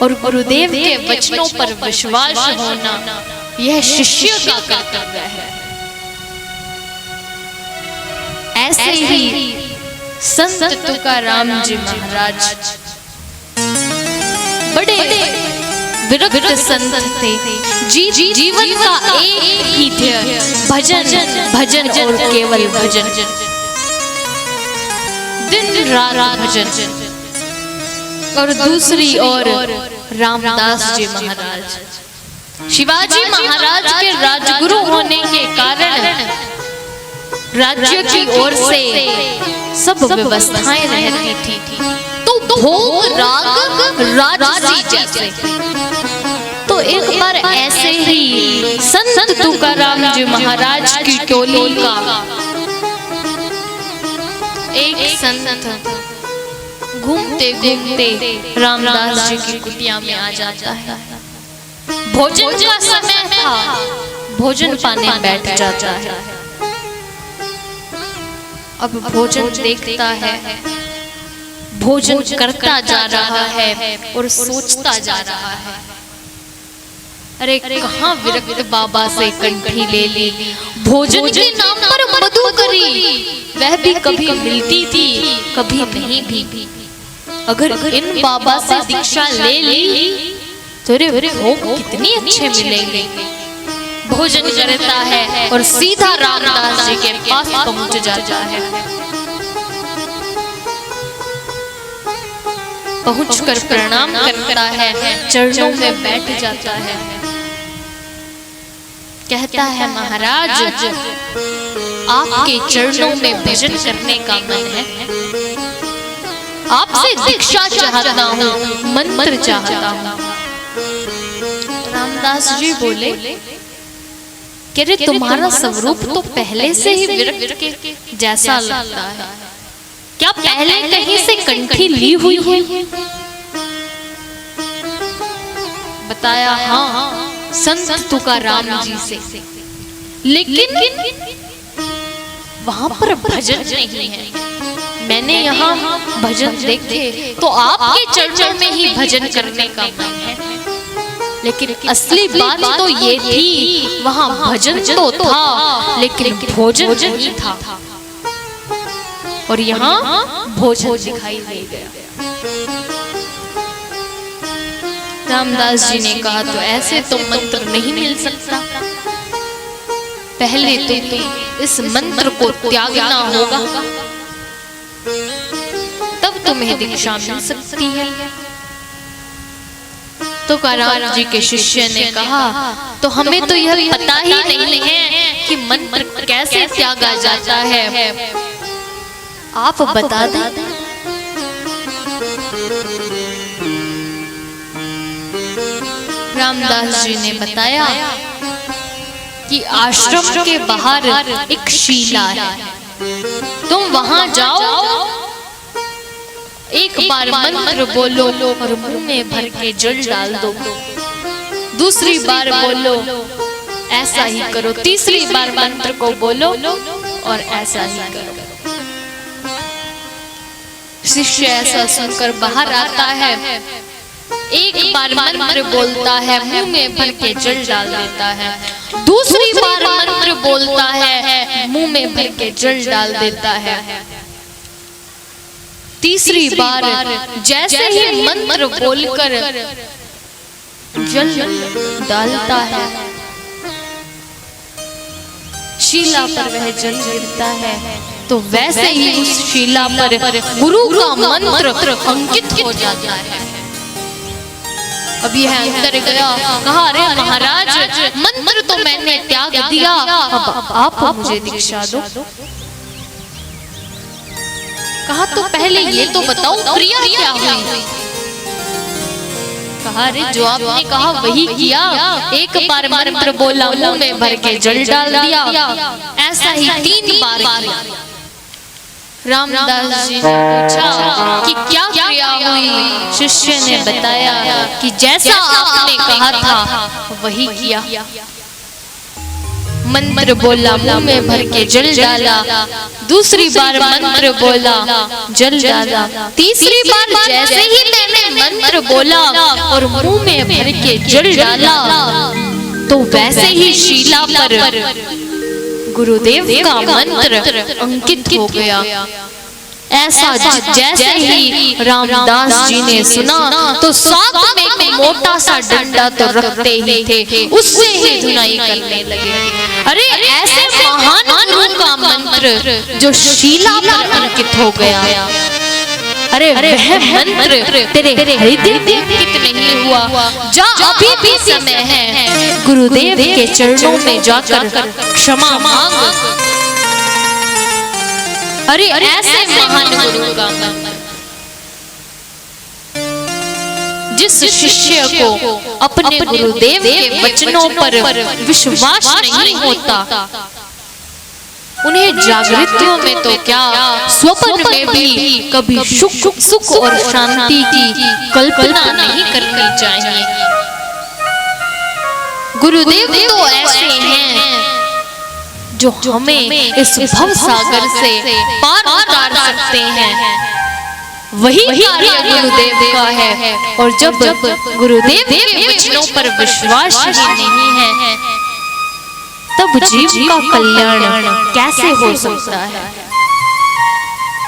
और गुरुदेव के वचनों पर विश्वास होना यह शिष्य का कर्तव्य है। ऐसे ही संत तुकाराम जी महाराज बड़े विरक्त संत थे। जीवन का एक ही ध्येय भजन भजन और केवल भजन, दिन रात भजन। और दूसरी ओर रामदास जी महाराज, शिवाजी महाराज के राजगुरु होने के कारण राज्य की ओर से सब व्यवस्थाएं रहती थी, तो भोग राग राजसी जैसे। तो एक बार ऐसे ही संत तुकाराम जी महाराज की टोली का एक संत घूमते घूमते रामदास जी की कुटिया में आ जाता है। भोजन का समय था, भोजन पाने बैठ जाता है। अब भोजन देखता है, भोजन करता जा रहा है और सोचता जा रहा है, अरे कहाँ विरक्त बाबा से कंठी ले ली, भोजन के नाम पर मधुकरी वह भी कभी मिलती थी कभी नहीं भी। अगर इन बाबा से दीक्षा ले ली तो रे भोग कितने अच्छे मिलेंगे। भोजन करता है और सीधा रामदास जी के पास पहुंच जाता है। पहुंचकर प्रणाम करता है, चरणों में बैठ जाता है। कहता है, महाराज आपके चरणों में भजन करने का मन है, आपसे दीक्षा चाहता हूँ, मंत्र चाहता हूँ। रामदास जी बोले, कह रहे तुम्हारा स्वरूप तो पहले से ही विरक्त के जैसा लगता है, क्या पहले कहीं से कंठी ली हुई है? बताया, हाँ संत तुकाराम जी से, लेकिन वहां पर भजन नहीं है। मैंने यहाँ भजन देखे तो आपके चरणों में ही भजन करने का मन है, लेकिन असली बात तो ये थी वहाँ भजन तो था लेकिन भोजन नहीं था, और यहाँ भोजन दिखाई दे गया। रामदास जी ने कहा, तो ऐसे तो मंत्र नहीं मिल सकता, पहले तो इस मंत्र को त्यागना होगा, तब तुम्हें दीक्षा मिल सकती है। तो तुकाराम जी के शिष्य ने कहा, तो हमें तो यह पता ही नहीं है कि मंत्र कैसे त्यागा जाता है, आप बता दें। रामदास जी ने बताया कि आश्रम के बाहर एक शिला है, तुम वहां जाओ, एक बार मंत्र बोलो और मुंह में भर के जल डाल दो, दूसरी बार बोलो ऐसा ही करो, तीसरी बार मंत्र को बोलो और ऐसा ही करो। शिष्य ऐसा सुनकर बाहर आता है, एक बार मंत्र बोलता है, मुंह में भर के जल डाल देता है, दूसरी बार मंत्र बोलता है, मुंह में भर के जल डाल देता है, तीसरी बार जैसे ही मंत्र बोलकर जल डालता है, शिला पर वह जल गिरता है, तो वैसे ही उस शिला पर गुरु का मंत्र अंकित हो जाता है। अब यह अंदर गया, कहा, अरे महाराज मंत्र तो मैंने त्याग दिया, अब आप मुझे दीक्षा दो। कहा, तो पहले ये तो बताओ क्रिया क्या हुई? कहा, अरे जो आपने कहा वही किया, एक बार मंत्र बोला, मुंह में भर के जल डाल दिया, ऐसा ही 3 बार किया। रामदास जी ने पूछा कि क्या क्रिया हुई? शिष्य ने बताया कि जैसा आपने कहा था वही किया, मंत्र बोला, मुंह में भर के जल डाला, दूसरी बार मंत्र बोला, जल डाला, तीसरी बार जैसे ही मैंने मंत्र बोला और मुंह में भर के जल डाला, तो वैसे ही शीला पर गुरुदेव का मंत्र अंकित हो गया। ऐसा जैसे ही रामदास जी ने सुना तो साथ में एक मोटा सा डंडा तो रखते ही थे, उससे ही धुनाई करने लगे। अरे ऐसे महान गुरु का मंत्र जो शीला पर अंकित हो गया, अरे वह मंत्र तेरे हृदय में अंकित नहीं हुआ, जा अभी भी समय है, गुरुदेव के चरणों में जाकर क्षमा मांग। अरे ऐसे महान गुरु का जिस शिष्य को अपने गुरुदेव के वचनों पर विश्वास नहीं होता, उन्हें जागृतियों में तो क्या स्वप्न में भी कभी सुख और शांति की कल्पना नहीं करनी चाहिए। गुरुदेव तो ऐसे हैं जो हमें इस भव सागर से पार उतार सकते हैं, वही कार्य गुरुदेव का है। और जब गुरुदेव के वचनों पर विश्वास ही नहीं है, तब जीव का कल्याण कैसे हो सकता है।